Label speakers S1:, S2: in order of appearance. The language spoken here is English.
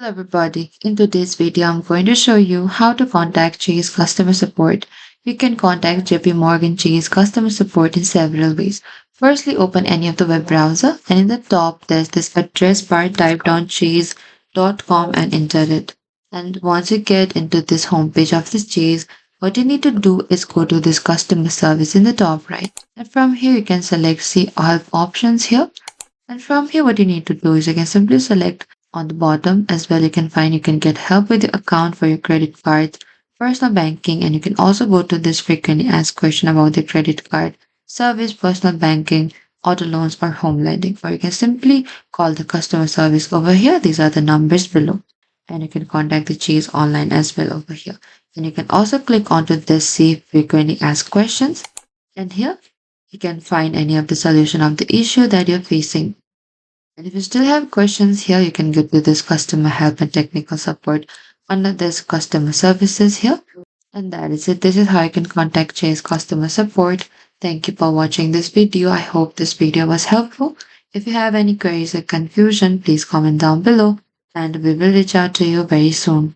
S1: Hello everybody, in today's video I'm going to show you how to contact Chase customer support. You can contact JP Morgan Chase customer support in several ways. Firstly, open any of the web browser and in the top there's this address bar. Type down chase.com and enter it. And once you get into this homepage of this Chase, what you need to do is go to this customer service in the top right. And from here you can select see help options here, and from here, what you need to do is you can simply select on the bottom as well. You can get help with your account for your credit cards, personal banking, and you can also go to this frequently asked question about the credit card, service, personal banking, auto loans, or home lending. Or you can simply call the customer service over here. These are the numbers below. And you can contact the Chase online as well over here. And you can also click onto this see frequently asked questions. And here you can find any of the solution of the issue that you're facing. And if you still have questions here, you can go to this customer help and technical support under this customer services here. And that is it. This is how you can contact Chase customer support. Thank you for watching this video. I hope this video was helpful. If you have any queries or confusion, please comment down below and we will reach out to you very soon.